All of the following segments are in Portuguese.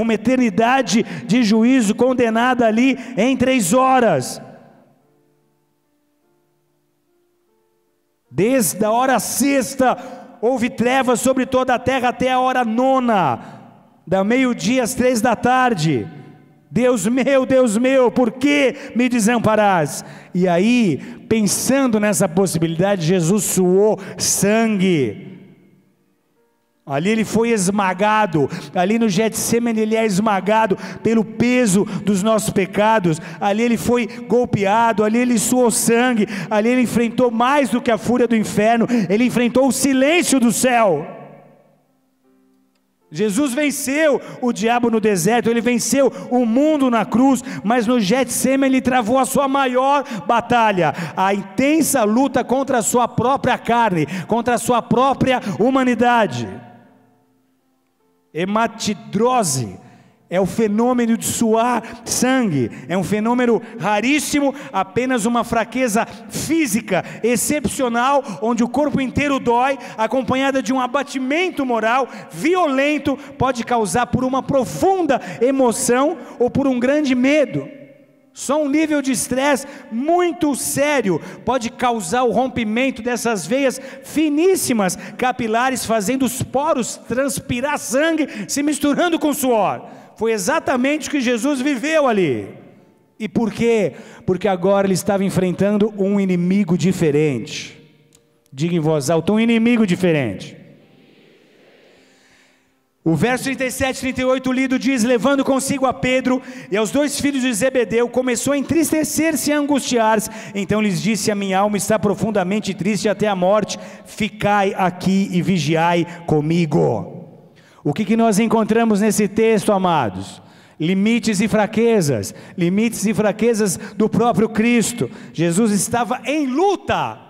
uma eternidade de juízo condenada ali em 3 horas. Desde a hora sexta, houve trevas sobre toda a terra até a hora 9, da meio-dia às 3 da tarde. Deus meu, por que me desamparás? E aí, pensando nessa possibilidade, Jesus suou sangue. Ali ele foi esmagado, ali no Getsemane ele é esmagado pelo peso dos nossos pecados, ali ele foi golpeado, ali ele suou sangue, ali ele enfrentou mais do que a fúria do inferno, ele enfrentou o silêncio do céu. Jesus venceu o diabo no deserto, ele venceu o mundo na cruz, mas no Getsemane ele travou a sua maior batalha, a intensa luta contra a sua própria carne, contra a sua própria humanidade. Hematidrose é o fenômeno de suar sangue, é um fenômeno raríssimo, apenas uma fraqueza física excepcional, onde o corpo inteiro dói, acompanhada de um abatimento moral violento, pode causar por uma profunda emoção ou por um grande medo. Só um nível de estresse muito sério pode causar o rompimento dessas veias finíssimas capilares, fazendo os poros transpirar sangue, se misturando com suor. Foi exatamente o que Jesus viveu ali. E por quê? Porque agora ele estava enfrentando um inimigo diferente. Diga em voz alta, um inimigo diferente. O verso 37 e 38 lido diz: levando consigo a Pedro e aos 2 filhos de Zebedeu, começou a entristecer-se e a angustiar-se. Então lhes disse: a minha alma está profundamente triste até a morte, ficai aqui e vigiai comigo. O que nós encontramos nesse texto, amados? Limites e fraquezas do próprio Cristo. Jesus estava em luta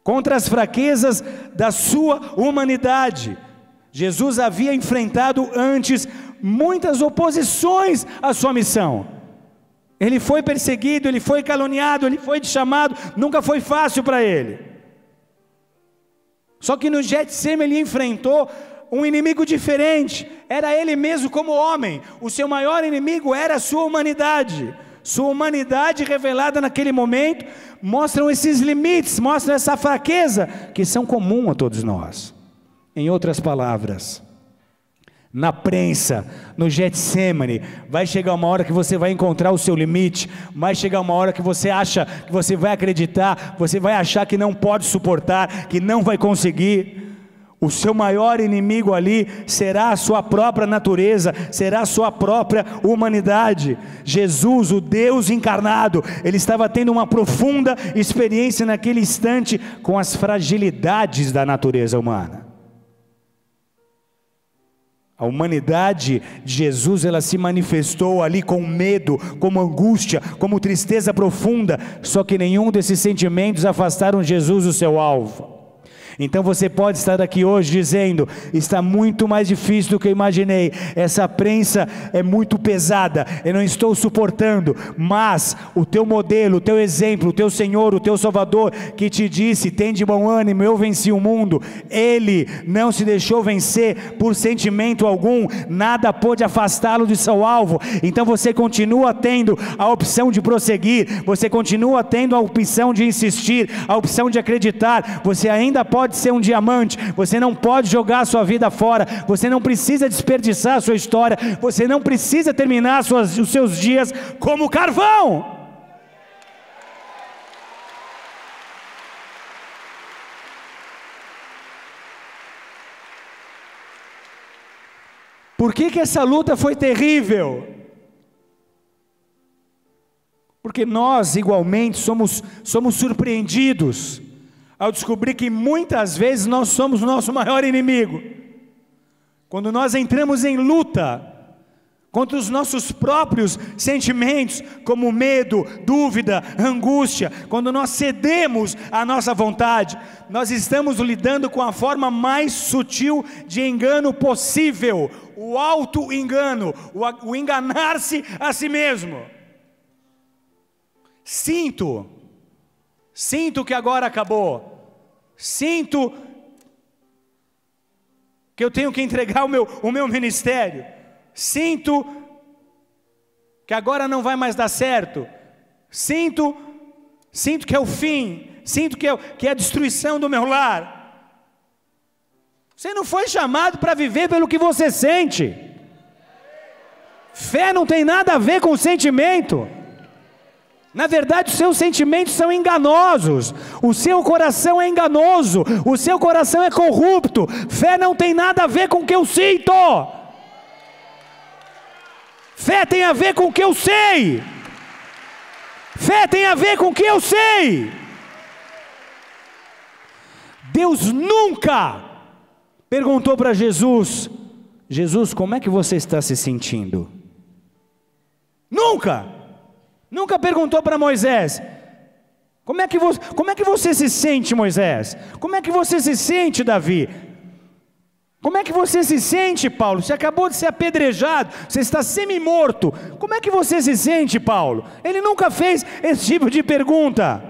contra as fraquezas da sua humanidade. Jesus havia enfrentado antes muitas oposições à sua missão. Ele foi perseguido, ele foi caluniado, ele foi chamado, nunca foi fácil para ele. Só que no Getsemane ele enfrentou um inimigo diferente, era ele mesmo como homem. O seu maior inimigo era a sua humanidade. Sua humanidade revelada naquele momento mostram esses limites, mostram essa fraqueza que são comuns a todos nós. Em outras palavras, na prensa, no Getsemane, vai chegar uma hora que você vai encontrar o seu limite, vai chegar uma hora que você acha, que você vai acreditar, você vai achar que não pode suportar, que não vai conseguir. O seu maior inimigo ali será a sua própria natureza, será a sua própria humanidade. Jesus, o Deus encarnado, ele estava tendo uma profunda experiência naquele instante com as fragilidades da natureza humana. A humanidade de Jesus, ela se manifestou ali com medo, como angústia, como tristeza profunda, só que nenhum desses sentimentos afastaram Jesus do seu alvo. Então você pode estar aqui hoje dizendo: está muito mais difícil do que eu imaginei, essa prensa é muito pesada, eu não estou suportando. Mas o teu modelo, o teu exemplo, o teu Senhor, o teu Salvador, que te disse: tem de bom ânimo, eu venci o mundo, ele não se deixou vencer por sentimento algum, nada pôde afastá-lo de seu alvo. Então você continua tendo a opção de prosseguir, você continua tendo a opção de insistir, a opção de acreditar. Você ainda pode ser um diamante, você não pode jogar a sua vida fora, você não precisa desperdiçar a sua história, você não precisa terminar os seus dias como carvão. Por que essa luta foi terrível? Porque nós igualmente somos surpreendidos ao descobrir que muitas vezes nós somos o nosso maior inimigo. Quando nós entramos em luta contra os nossos próprios sentimentos, como medo, dúvida, angústia, quando nós cedemos à nossa vontade, nós estamos lidando com a forma mais sutil de engano possível, o auto-engano, o enganar-se a si mesmo. Sinto que agora acabou, sinto que eu tenho que entregar o meu ministério, sinto que agora não vai mais dar certo, sinto que é o fim, sinto que é a destruição do meu lar. Você não foi chamado para viver pelo que você sente. Fé não tem nada a ver com sentimento. Na verdade, os seus sentimentos são enganosos, o seu coração é enganoso, o seu coração é corrupto. Fé não tem nada a ver com o que eu sinto. Fé tem a ver com o que eu sei. Fé tem a ver com o que eu sei. Deus nunca perguntou para Jesus: Jesus, como é que você está se sentindo? Nunca perguntou para Moisés: como é que você se sente, Moisés? Como é que você se sente, Davi? Como é que você se sente, Paulo? Você acabou de ser apedrejado, você está semi-morto. Como é que você se sente, Paulo? Ele nunca fez esse tipo de pergunta.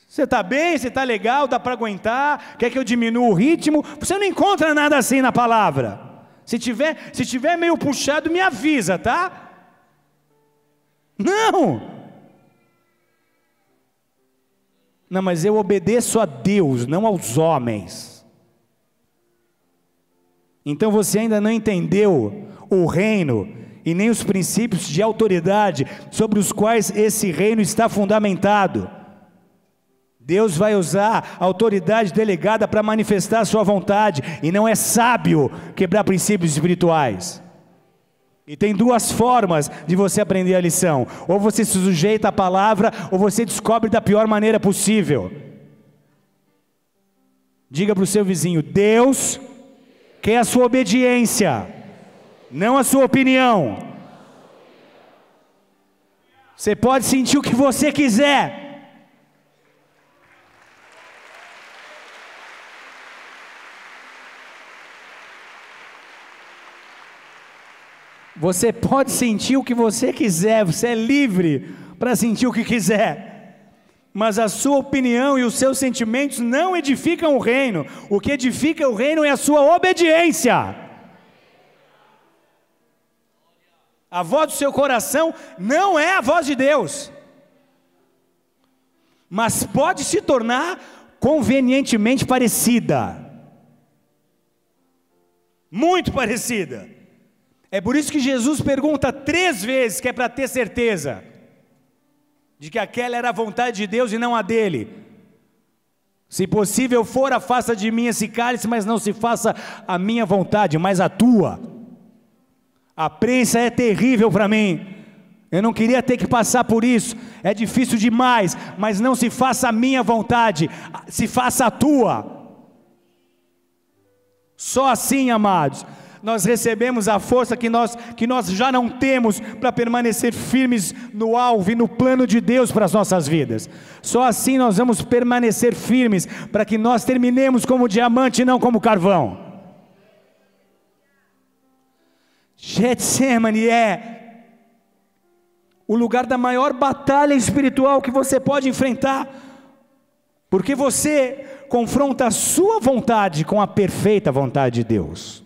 Você está bem? Você está legal? Dá para aguentar? Quer que eu diminua o ritmo? Você não encontra nada assim na palavra. Se tiver meio puxado, me avisa, tá? Não, mas eu obedeço a Deus, não aos homens. Então você ainda não entendeu o reino e nem os princípios de autoridade sobre os quais esse reino está fundamentado. Deus vai usar a autoridade delegada para manifestar a sua vontade, e não é sábio quebrar princípios espirituais. E tem duas formas de você aprender a lição: ou você se sujeita à palavra, ou você descobre da pior maneira possível. Diga para o seu vizinho: Deus quer a sua obediência, não a sua opinião. Você pode sentir o que você quiser, você pode sentir o que você quiser, você é livre para sentir o que quiser, mas a sua opinião e os seus sentimentos não edificam o reino. O que edifica o reino é a sua obediência. A voz do seu coração não é a voz de Deus, mas pode se tornar convenientemente parecida, muito parecida. É por isso que Jesus pergunta 3 vezes, que é para ter certeza de que aquela era a vontade de Deus e não a dele. Se possível for, afasta de mim esse cálice, mas não se faça a minha vontade, mas a tua. A prensa é terrível para mim, eu não queria ter que passar por isso, é difícil demais, mas não se faça a minha vontade, se faça a tua. Só assim, amados, nós recebemos a força que nós já não temos para permanecer firmes no alvo e no plano de Deus para as nossas vidas. Só assim nós vamos permanecer firmes, para que nós terminemos como diamante e não como carvão. Getsemane é o lugar da maior batalha espiritual que você pode enfrentar, porque você confronta a sua vontade com a perfeita vontade de Deus.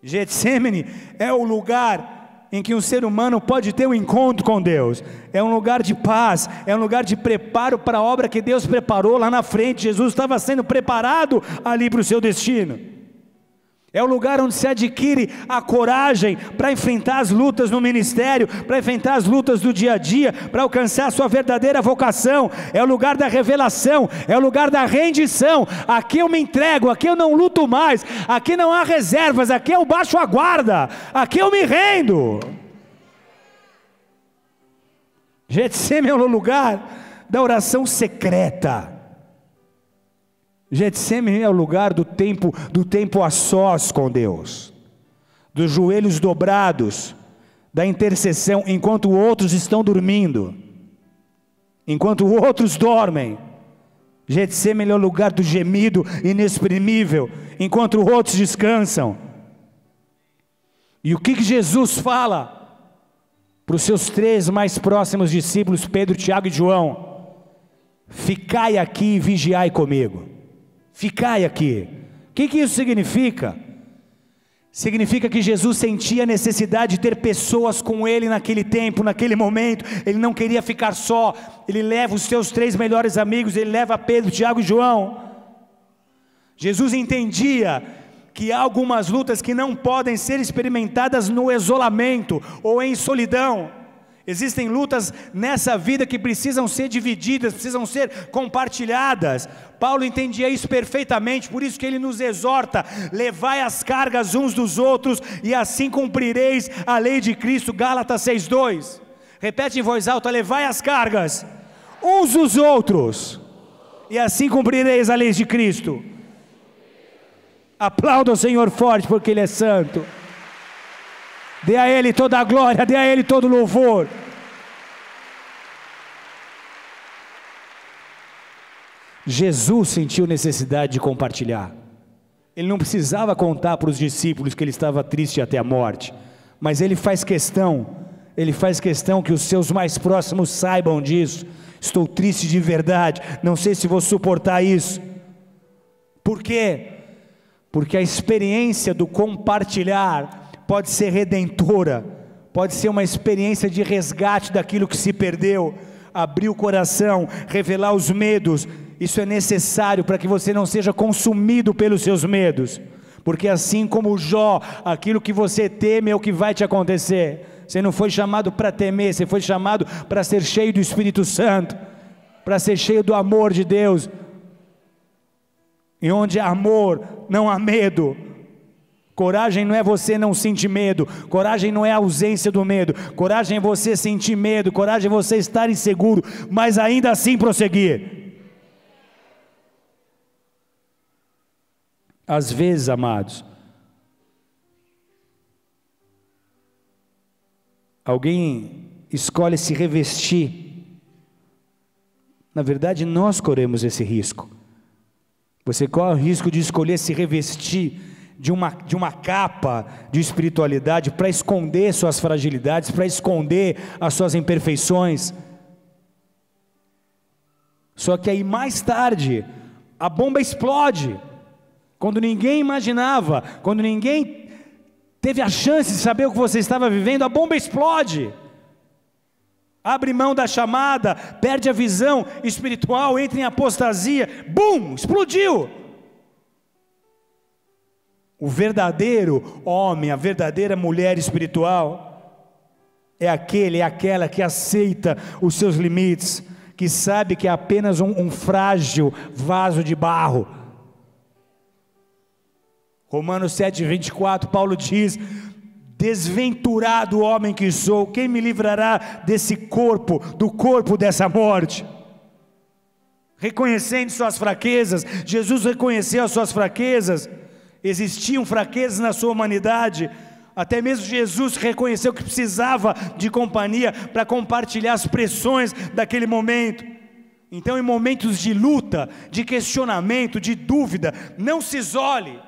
Getsemane é o lugar em que um ser humano pode ter um encontro com Deus, é um lugar de paz, é um lugar de preparo para a obra que Deus preparou lá na frente. Jesus estava sendo preparado ali para o seu destino. É o lugar onde se adquire a coragem para enfrentar as lutas no ministério, para enfrentar as lutas do dia a dia, para alcançar a sua verdadeira vocação. É o lugar da revelação, é o lugar da rendição. Aqui eu me entrego, aqui eu não luto mais, aqui não há reservas, aqui eu baixo a guarda, aqui eu me rendo. Getsemane é o lugar da oração secreta. Getsemane é o lugar do tempo a sós com Deus, dos joelhos dobrados, da intercessão, enquanto outros estão dormindo, enquanto outros dormem. Getsemane é o lugar do gemido inexprimível, enquanto outros descansam. E o que Jesus fala para os seus 3 mais próximos discípulos, Pedro, Tiago e João? Ficai aqui e vigiai comigo. Ficai aqui. O que isso significa? Significa que Jesus sentia a necessidade de ter pessoas com Ele naquele tempo, naquele momento. Ele não queria ficar só. Ele leva os seus 3 melhores amigos, ele leva Pedro, Tiago e João. Jesus entendia que há algumas lutas que não podem ser experimentadas no isolamento ou em solidão. Existem lutas nessa vida que precisam ser divididas, precisam ser compartilhadas. Paulo entendia isso perfeitamente, por isso que ele nos exorta: levai as cargas uns dos outros e assim cumprireis a lei de Cristo. Gálatas 6:2. Repete em voz alta: levai as cargas uns dos outros e assim cumprireis a lei de Cristo. Aplauda o Senhor forte, porque Ele é santo. Dê a Ele toda a glória, dê a Ele todo o louvor. Jesus sentiu necessidade de compartilhar. Ele não precisava contar para os discípulos que ele estava triste até a morte, mas ele faz questão que os seus mais próximos saibam disso. Estou triste de verdade, não sei se vou suportar isso. Por quê? Porque a experiência do compartilhar pode ser redentora, pode ser uma experiência de resgate daquilo que se perdeu, abrir o coração, revelar os medos. Isso é necessário para que você não seja consumido pelos seus medos, porque assim como Jó, aquilo que você teme é o que vai te acontecer. Você não foi chamado para temer, você foi chamado para ser cheio do Espírito Santo, para ser cheio do amor de Deus. E onde há amor, não há medo. Coragem não é você não sentir medo, coragem não é a ausência do medo, coragem é você sentir medo, coragem é você estar inseguro, mas ainda assim prosseguir. Às vezes, amados, alguém escolhe se revestir. Na verdade, nós corremos esse risco. Você corre o risco de escolher se revestir de uma capa de espiritualidade para esconder suas fragilidades, para esconder as suas imperfeições. Só que aí mais tarde a bomba explode, quando ninguém imaginava, quando ninguém teve a chance de saber o que você estava vivendo, a bomba explode. Abre mão da chamada, perde a visão espiritual, entra em apostasia, bum, explodiu. O verdadeiro homem, a verdadeira mulher espiritual é aquela que aceita os seus limites, que sabe que é apenas um frágil vaso de barro. Romanos 7:24, Paulo diz: desventurado homem que sou, quem me livrará desse corpo, do corpo dessa morte? Reconhecendo suas fraquezas, Jesus reconheceu as suas fraquezas. Existiam fraquezas na sua humanidade, até mesmo Jesus reconheceu que precisava de companhia para compartilhar as pressões daquele momento. Então, em momentos de luta, de questionamento, de dúvida, não se isole,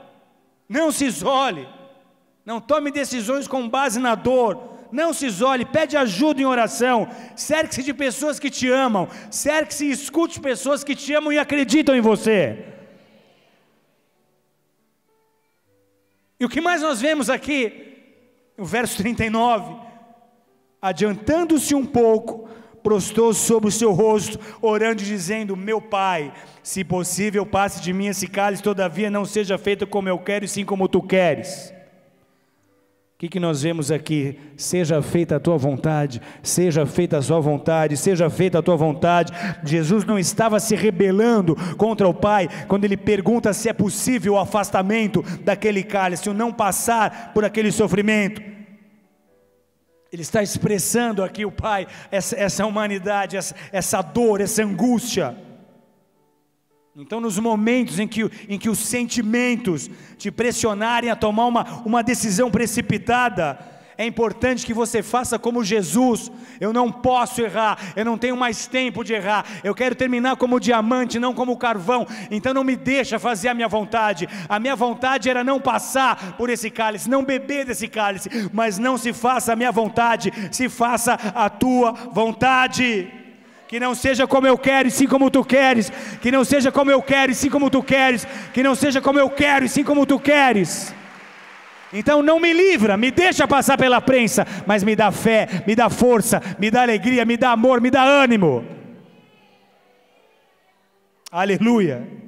não tome decisões com base na dor, não se isole, pede ajuda em oração, cerque-se de pessoas que te amam, cerque-se e escute pessoas que te amam e acreditam em você. E o que mais nós vemos aqui, no verso 39, adiantando-se um pouco, prostou-se sobre o seu rosto, orando e dizendo: meu Pai, se possível passe de mim esse cálice, todavia não seja feito como eu quero, e sim como tu queres. O que nós vemos aqui? Seja feita a tua vontade, seja feita a sua vontade, seja feita a tua vontade. Jesus não estava se rebelando contra o Pai, quando ele pergunta se é possível o afastamento daquele cálice, o não passar por aquele sofrimento. Ele está expressando aqui o Pai, essa humanidade, essa dor, essa angústia. Então, nos momentos em que os sentimentos te pressionarem a tomar uma decisão precipitada, é importante que você faça como Jesus: eu não posso errar, eu não tenho mais tempo de errar, eu quero terminar como diamante, não como carvão, então não me deixa fazer a minha vontade era não passar por esse cálice, não beber desse cálice, mas não se faça a minha vontade, se faça a tua vontade. Que não seja como eu quero e sim como tu queres, que não seja como eu quero e sim como tu queres, que não seja como eu quero e sim como tu queres. Então não me livra, me deixa passar pela prensa, mas me dá fé, me dá força, me dá alegria, me dá amor, me dá ânimo. Aleluia.